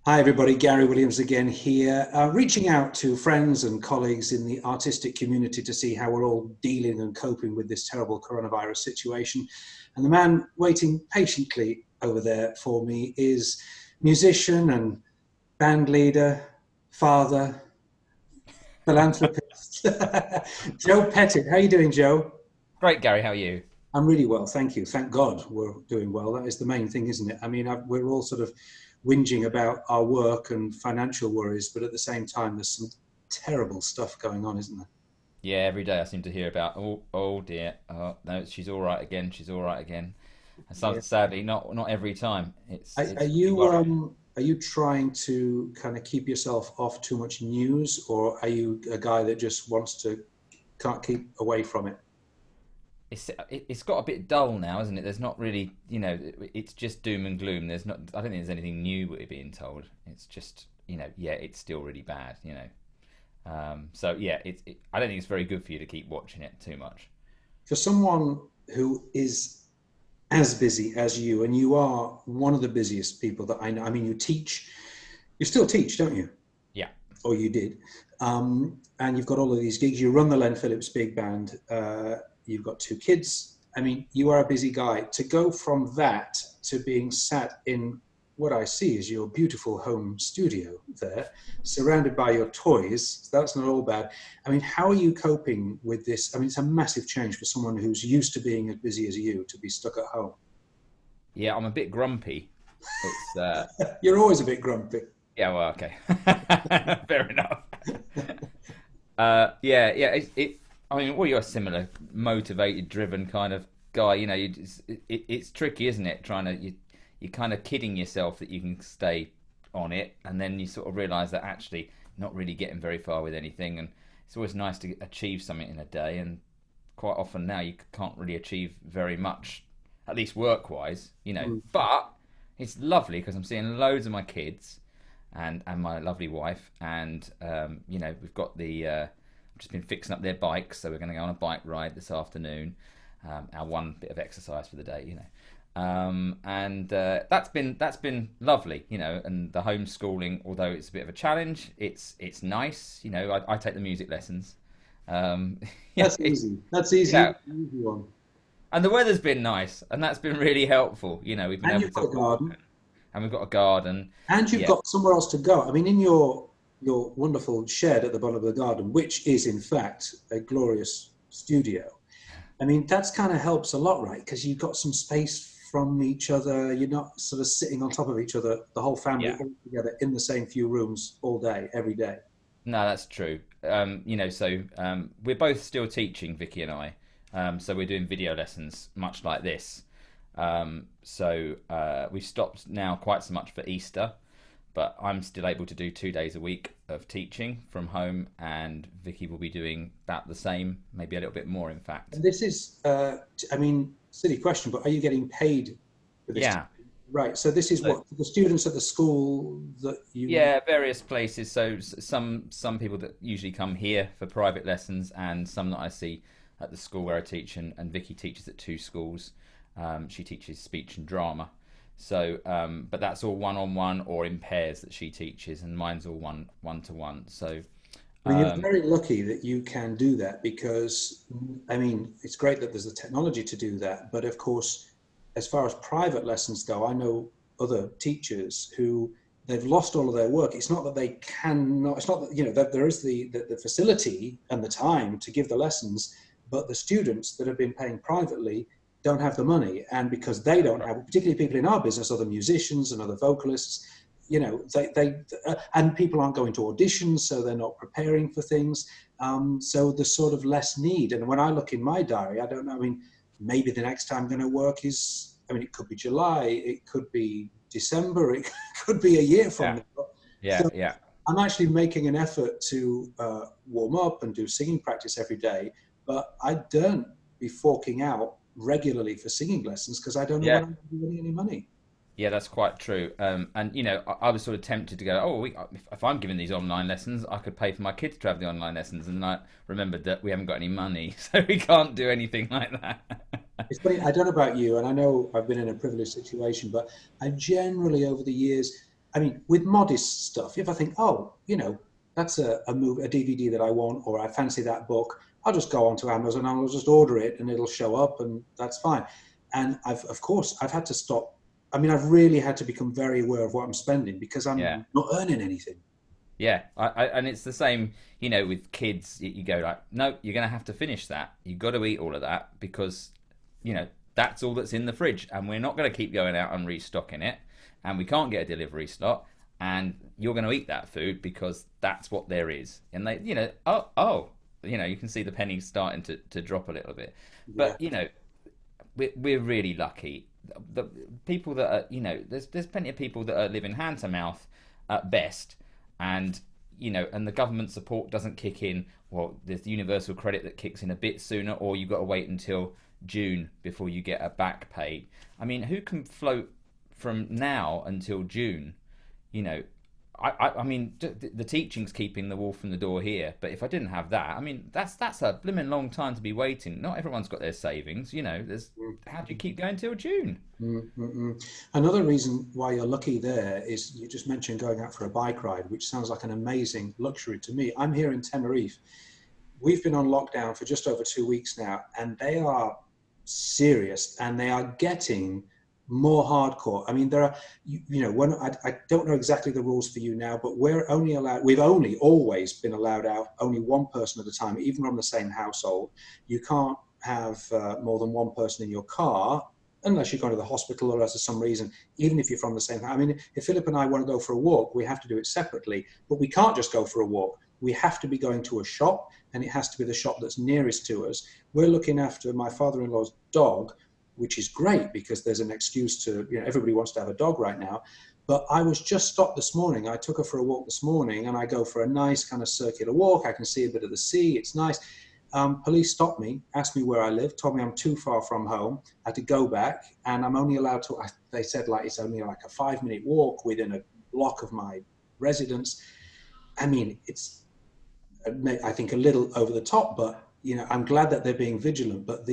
Hi, everybody. Gary Williams again here, reaching out to friends and colleagues in the artistic community to see how we're all dealing and coping with this terrible coronavirus situation. And the man waiting patiently over there for me is musician and band leader, father, philanthropist, Joe Pettitt. How are you doing, Joe? Great, Gary. How are you? I'm really well, thank you. Thank God we're doing well. That is the main thing, isn't it? I mean, we're all sort of whinging about our work and financial worries, but at the same time, there's some terrible stuff going on, isn't there? Yeah, every day I seem to hear about, oh dear, oh no, she's all right again, she's all right again. And Yeah. sadly, not every time. Are It's pretty you worrying. are you trying to kind of keep yourself off too much news, or are you a guy that just wants to can't keep away from it? It's got a bit dull now, isn't it? There's not really, it's just doom and gloom. There's not. I don't think there's anything new we're being told. It's just, yeah, it's still really bad. So yeah, I don't think it's very good for you to keep watching it too much. For someone who is as busy as you, and you are one of the busiest people that I know. I mean, you still teach, don't you? Yeah. Or you did. And you've got all of these gigs. You run the Len Phillips Big Band. You've got two kids. I mean, you are a busy guy. To go from that to being sat in what I see is your beautiful home studio there, surrounded by your toys. That's not all bad. I mean, how are you coping with this? I mean, it's a massive change for someone who's used to being as busy as you to be stuck at home. Yeah, I'm a bit grumpy. It's You're always a bit grumpy. Yeah, well, okay. Fair enough. Yeah. I mean, well, you're a similar, motivated, driven kind of guy. It's tricky, isn't it? You're kind of kidding yourself that you can stay on it, and then you sort of realise that actually you're not really getting very far with anything. And it's always nice to achieve something in a day, and quite often now you can't really achieve very much, at least work-wise. Mm. But it's lovely because I'm seeing loads of my kids and my lovely wife, and we've got I've just been fixing up their bikes, so we're going to go on a bike ride this afternoon. Our one bit of exercise for the day. And that's been lovely. And the homeschooling, although it's a bit of a challenge, it's nice. I take the music lessons. Um, yeah, That's easy. That's easy. yeah, Easy one. and the weather's been nice, and that's been really helpful. We've been And able you've to got a walk, garden. and we've got a garden. And you've Yeah, got somewhere else to go. I mean, in your wonderful shed at the bottom of the garden, which is in fact a glorious studio. I mean, that's kind of helps a lot, right? Because you've got some space from each other. You're not sort of sitting on top of each other, the whole family yeah. all together in the same few rooms all day, every day. No, that's true. We're both still teaching, Vicky and I. So we're doing video lessons, much like this. We've stopped now quite so much for Easter, but I'm still able to do 2 days a week of teaching from home, and Vicky will be doing about the same, maybe a little bit more, in fact. And this is, I mean, silly question, but are you getting paid for this? Yeah. Right. So this is So, what the students at the school that you. yeah, various places. So some people that usually come here for private lessons, and some that I see at the school where I teach, and Vicky teaches at two schools. She teaches speech and drama. But that's all one on one or in pairs that she teaches, and mine's all one to one. I mean, you're Um, very lucky that you can do that because, I mean, it's great that there's the technology to do that. But of course, as far as private lessons go, I know other teachers who they've lost all of their work. It's not that they cannot, it's not that, that there is the facility and the time to give the lessons, but the students that have been paying privately don't have the money. And because they don't have, particularly people in our business, other musicians and other vocalists, and people aren't going to auditions, so they're not preparing for things. So there's sort of less need. And when I look in my diary, I don't know. I mean, maybe the next time I'm going to work is. I mean, it could be July, it could be December, it could be a year from yeah, now. yeah, So yeah. I'm actually making an effort to warm up and do singing practice every day, but I don't be forking out regularly for singing lessons because I don't know when Yeah, I'm going to be winning any money. yeah, that's quite true. And I was sort of tempted to go, oh, if I'm giving these online lessons, I could pay for my kids to have the online lessons. And I remembered that we haven't got any money, so we can't do anything like that. It's funny, I don't know about you, and I know I've been in a privileged situation, but I generally over the years, I mean, with modest stuff, if I think, oh, that's a DVD that I want, or I fancy that book, I'll just go onto Amazon and I'll just order it and it'll show up and that's fine. And of course, I've had to stop. I mean, I've really had to become very aware of what I'm spending because Yeah. I'm not earning anything. Yeah, and it's the same, with kids. You go like, no, you're going to have to finish that. You've got to eat all of that because, that's all that's in the fridge, and we're not going to keep going out and restocking it, and we can't get a delivery slot, and you're going to eat that food because that's what there is. And they, you can see the pennies starting to drop a little bit, Yeah. but we're really lucky. The people that are, there's plenty of people that are living hand to mouth at best, and and the government support doesn't kick in. Well, there's the universal credit that kicks in a bit sooner, or you've got to wait until June before you get a back pay. I mean, who can float from now until June? You know, I mean, the teaching's keeping the wolf from the door here. But if I didn't have that, I mean, that's a blimmin' long time to be waiting. Not everyone's got their savings. There's how do you keep going till June? Mm-mm. Another reason why you're lucky there is you just mentioned going out for a bike ride, which sounds like an amazing luxury to me. I'm here in Tenerife. We've been on lockdown for just over 2 weeks now, and they are serious and they are getting more hardcore. I mean, there are, when I don't know exactly the rules for you now, but we've only always been allowed out only one person at a time, even from the same household. You can't have more than one person in your car unless you're going to the hospital or else for some reason, even if you're from the same. I mean, if Philip and I want to go for a walk, we have to do it separately, but we can't just go for a walk. We have to be going to a shop, and it has to be the shop that's nearest to us. We're looking after my father-in-law's dog, which is great because there's an excuse to, everybody wants to have a dog right now. But I was just stopped this morning. I took her for a walk this morning, and I go for a nice kind of circular walk. I can see a bit of the sea. It's nice. Police stopped me, asked me where I live, told me I'm too far from home. I had to go back, and I'm only allowed to, they said it's only like a 5-minute walk within a block of my residence. I mean, it's, I think, a little over the top, but, I'm glad that they're being vigilant. But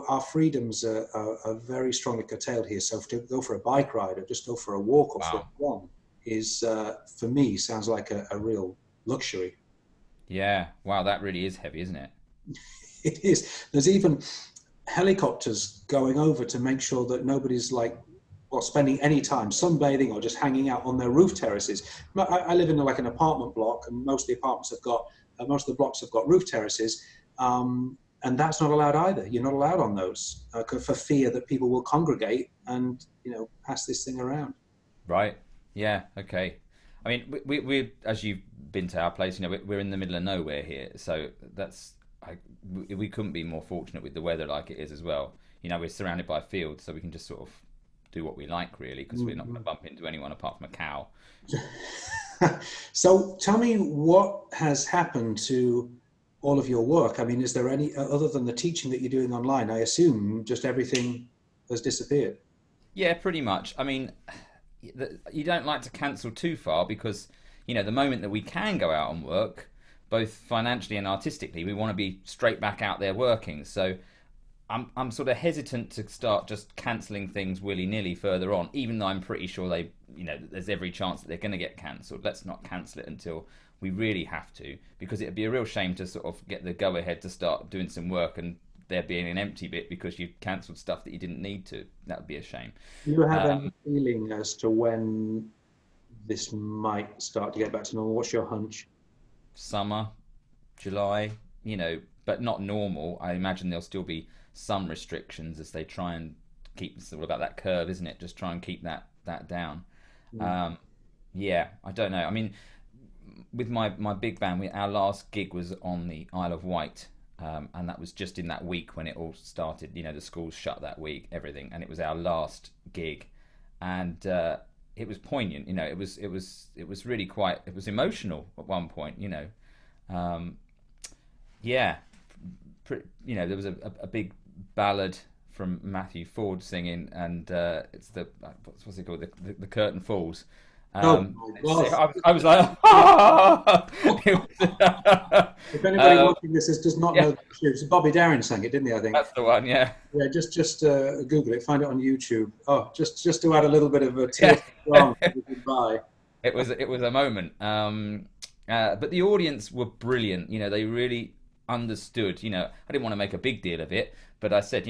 our freedoms are very strongly curtailed here. So to go for a bike ride or just go for a walk or for a Wow. run is, for me, sounds like a real luxury. Yeah. Wow. That really is heavy, isn't it? It is. There's even helicopters going over to make sure that nobody's spending any time sunbathing or just hanging out on their roof terraces. I live in an apartment block, and most of the apartments most of the blocks have got roof terraces, and that's not allowed either. You're not allowed on those for fear that people will congregate and pass this thing around. Right. Yeah. Okay. I mean, we as you've been to our place, we're in the middle of nowhere here, so we couldn't be more fortunate with the weather like it is as well. We're surrounded by fields, so we can just sort of do what we like, really, because we're not going to bump into anyone apart from a cow. So tell me what has happened to all of your work. I mean, is there any, other than the teaching that you're doing online, I assume just everything has disappeared? Yeah, pretty much. I mean, you don't like to cancel too far because the moment that we can go out and work, both financially and artistically, we want to be straight back out there working. So I'm sort of hesitant to start just cancelling things willy nilly further on, even though I'm pretty sure there's every chance that they're going to get cancelled. Let's not cancel it until we really have to, because it'd be a real shame to sort of get the go ahead to start doing some work and there being an empty bit because you cancelled stuff that you didn't need to. That would be a shame. Do you have any Um, feeling as to when this might start to get back to normal? What's your hunch? Summer, July, but not normal. I imagine there'll still be some restrictions as they try and keep. It's all about that curve, isn't it? Just try and keep that down. Mm. Um, yeah, I don't know. I mean, with my big band, our last gig was on the Isle of Wight, and that was just in that week when it all started. The schools shut that week, everything, and it was our last gig, and it was poignant. It was really quite. It was emotional at one point. Um, yeah, there was a big ballad from Matthew Ford singing, and it's what's it called? The curtain falls, Oh my So God. I was like, ah! If anybody Um, watching this does not yeah, know the tune, so Bobby Darin sang it, didn't he? I think. that's the one. Yeah, Yeah, just Google it, find it on YouTube. Oh, just to add a little bit of a tear yeah. to the song for the goodbye. It was a moment. But the audience were brilliant. They really understood. I didn't want to make a big deal of it, but I said,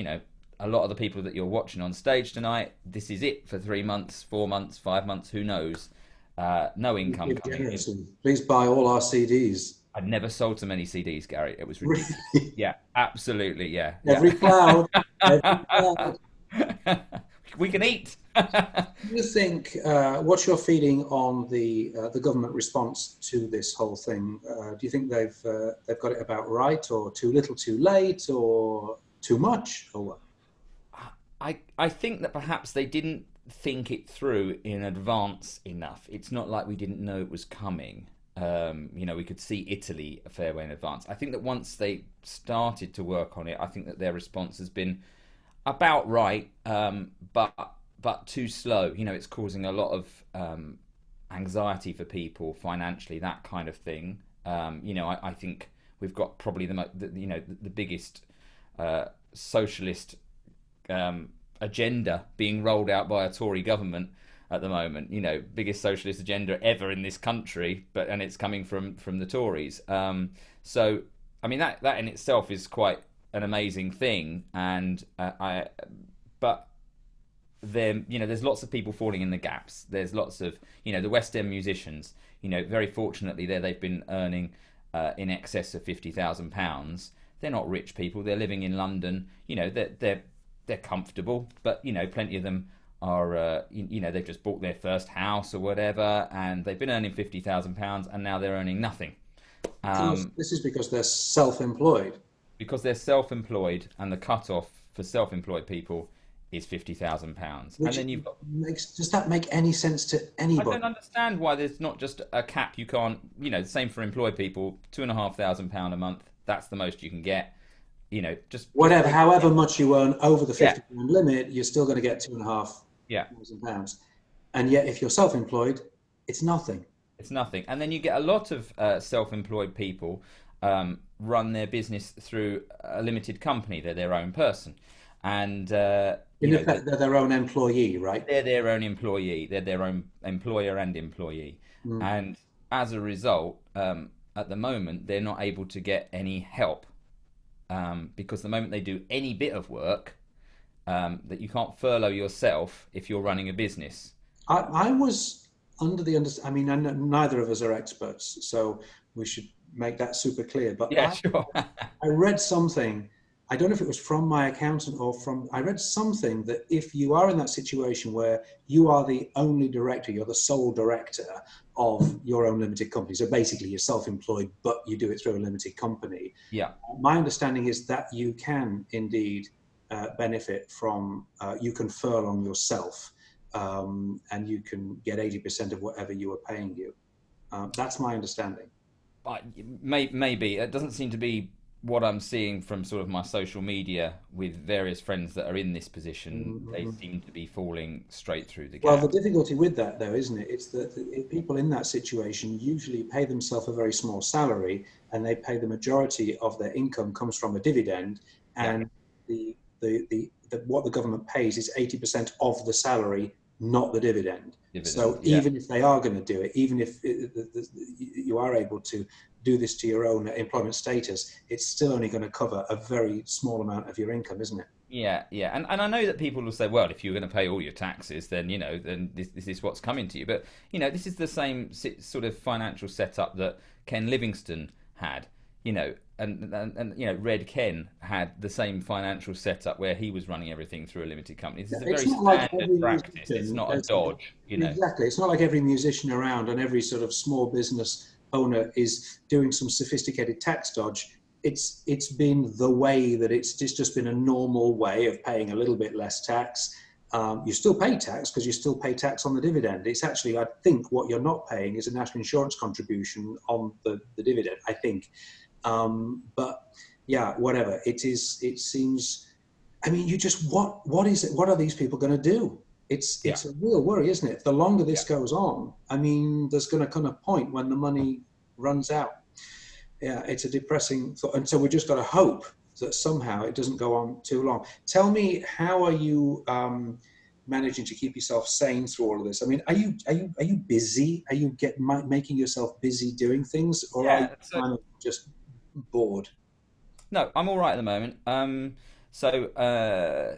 a lot of the people that you're watching on stage tonight, this is it for 3 months, 4 months, 5 months, who knows? No income Give coming in. generously. Please buy all our CDs. I'd never sold so many CDs, Gary. It was Really? ridiculous. Yeah, absolutely. Yeah, Every yeah. cloud, every cloud. We can eat. Do you think? What's your feeling on the government response to this whole thing? Do you think they've got it about right, or too little, too late, or too much, or what? I think that perhaps they didn't think it through in advance enough. It's not like we didn't know it was coming. We could see Italy a fair way in advance. I think that once they started to work on it, I think that their response has been about right, but too slow. It's causing a lot of anxiety for people financially, that kind of thing. I think we've got probably the biggest socialist agenda being rolled out by a Tory government at the moment. Biggest socialist agenda ever in this country, and it's coming from the Tories. So I mean that in itself is quite an amazing thing, and but then there's lots of people falling in the gaps. There's lots of the West End musicians. Very fortunately, they've been earning in excess of £50,000. They're not rich people. They're living in London. They're comfortable, but plenty of them are they've just bought their first house or whatever, and they've been earning £50,000, and now they're earning nothing. This is because they're self-employed. Because they're self-employed, and the cut-off for self-employed people is £50,000. And Which then you've got. does that make any sense to I anybody? don't understand why there's not just a cap. You can't, the same for employed people, £2,500 a month. That's the most you can get. Just Whatever, however much you earn over the yeah, £50 limit, you're still going to get £2,500. And yet, if you're self-employed, it's nothing. it's nothing. And then you get a lot of self-employed people run their business through a limited company. They're their own person, and In effect, they're their own employee, right? they're their own employee. They're their own employer and employee, and as a result, at the moment, they're not able to get any help because the moment they do any bit of work, that you can't furlough yourself if you're running a business. I was under the understanding. I mean, neither of us are experts, so we should make that super clear. But Yeah, sure. I read something. I don't know if it was from my accountant or from. I read something that if you are in that situation where you are the only director, you're the sole director of your own limited company. So basically, you're self-employed, but you do it through a limited company. Yeah. My understanding is that you can indeed benefit from. You can furlough yourself. And you can get 80% of whatever you are paying you. That's my understanding. Maybe it doesn't seem to be what I'm seeing from sort of my social media with various friends that are in this position. Mm-hmm. They seem to be falling straight through the Well, gap. the difficulty with that, though, isn't it? It's that people in that situation usually pay themselves a very small salary, and they pay the majority of their income comes from a dividend, and the what the government pays is 80% of the salary, not the dividend. So even if they are going to do it, even if you are able to do this to your own employment status, it's still only going to cover a very small amount of your income, isn't it? Yeah, yeah, and I know that people will say, well, if you're going to pay all your taxes, then then this is what's coming to you. But this is the same sort of financial setup that Ken Livingstone had. And Red Ken had the same financial setup where he was running everything through a limited company. This is a very standard practice. It's not a dodge, Exactly. It's not like every musician around and every sort of small business owner is doing some sophisticated tax dodge. It's been the way that it's just been a normal way of paying a little bit less tax. You still pay tax because you still pay tax on the dividend. It's actually, I think, what you're not paying is a national insurance contribution on the dividend, I think. But yeah, whatever it is, it seems. I mean, what is it? What are these people going to do? Yeah, it's a real worry, isn't it? The longer yeah. this goes on, I mean, there's going to come a point when the money runs out. Yeah, it's a depressing thought. And so we just got to hope that somehow it doesn't go on too long. Tell me, how are you managing to keep yourself sane through all of this? I mean, are you busy? Are you making yourself busy doing things, or are you Yeah. So kind of just bored? no, I'm all right at the moment.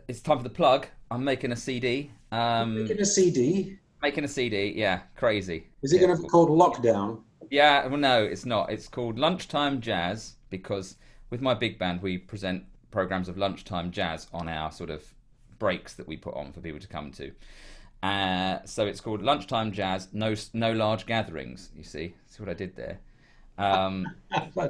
It's time for the plug. I'm making a CD. Making a CD? Making a CD. Yeah, crazy. Is it Yeah, going to be called Lockdown? yeah. Well, no, it's not. It's called Lunchtime Jazz because with my big band we present programs of lunchtime jazz on our sort of breaks that we put on for people to come to. So it's called Lunchtime Jazz. No large gatherings. You see what I did there. Um,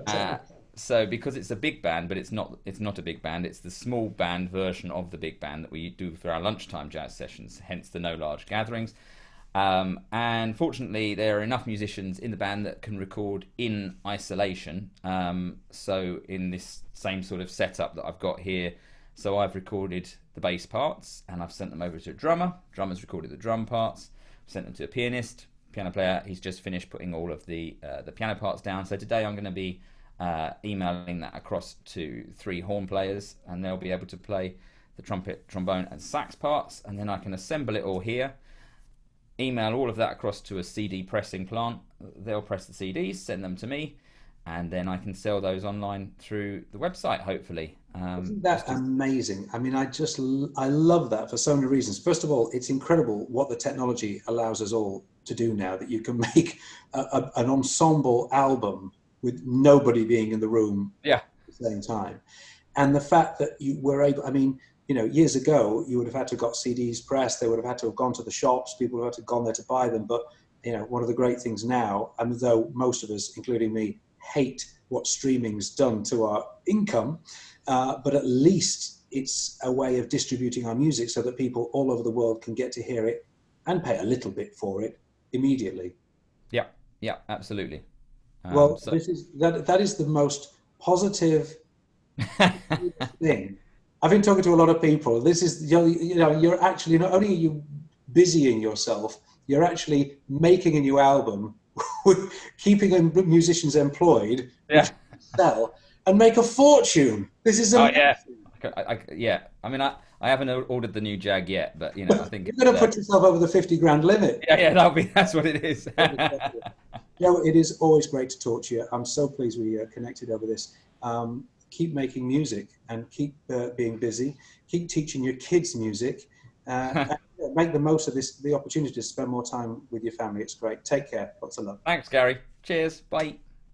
uh, so because it's a big band, but it's not a big band. It's the small band version of the big band that we do for our lunchtime jazz sessions. Hence the no large gatherings. And fortunately, there are enough musicians in the band that can record in isolation. So in this same sort of setup that I've got here, so I've recorded the bass parts and I've sent them over to a drummer. Drummer's recorded the drum parts. Sent them to a pianist, piano player. He's just finished putting all of the piano parts down. So today I'm going to be emailing that across to 3 horn players, and they'll be able to play the trumpet, trombone, and sax parts. And then I can assemble it all here. Email all of that across to a CD pressing plant. They'll press the CDs, send them to me, and then I can sell those online through the website, hopefully. Isn't that amazing? I mean, I love that for so many reasons. First of all, it's incredible what the technology allows us all to do now, that you can make an ensemble album with nobody being in the room Yeah, at the same time. And the fact that you were able, I mean, years ago, you would have had to have got CDs pressed. They would have had to have gone to the shops. People would have had to have gone there to buy them. But, one of the great things now, and though most of us, including me, hate what streaming's done to our income, but at least it's a way of distributing our music so that people all over the world can get to hear it and pay a little bit for it immediately. yeah, yeah, absolutely. Well, So that is the most positive thing. I've been talking to a lot of people. This is, you're actually, not only are you busying yourself, you're actually making a new album with keeping musicians employed, which yeah. sell and make a fortune. This is Oh amazing. yeah. Yeah. I mean, I haven't ordered the new Jag yet, but I think You're it's going to put yourself over the 50 grand limit. yeah, that's what it is. Joe, it is always great to talk to you. I'm so pleased we connected over this. Keep making music and keep being busy. Keep teaching your kids music. And make the most of the opportunity to spend more time with your family. It's great. Take care. Lots of love. Thanks, Gary. Cheers. Bye.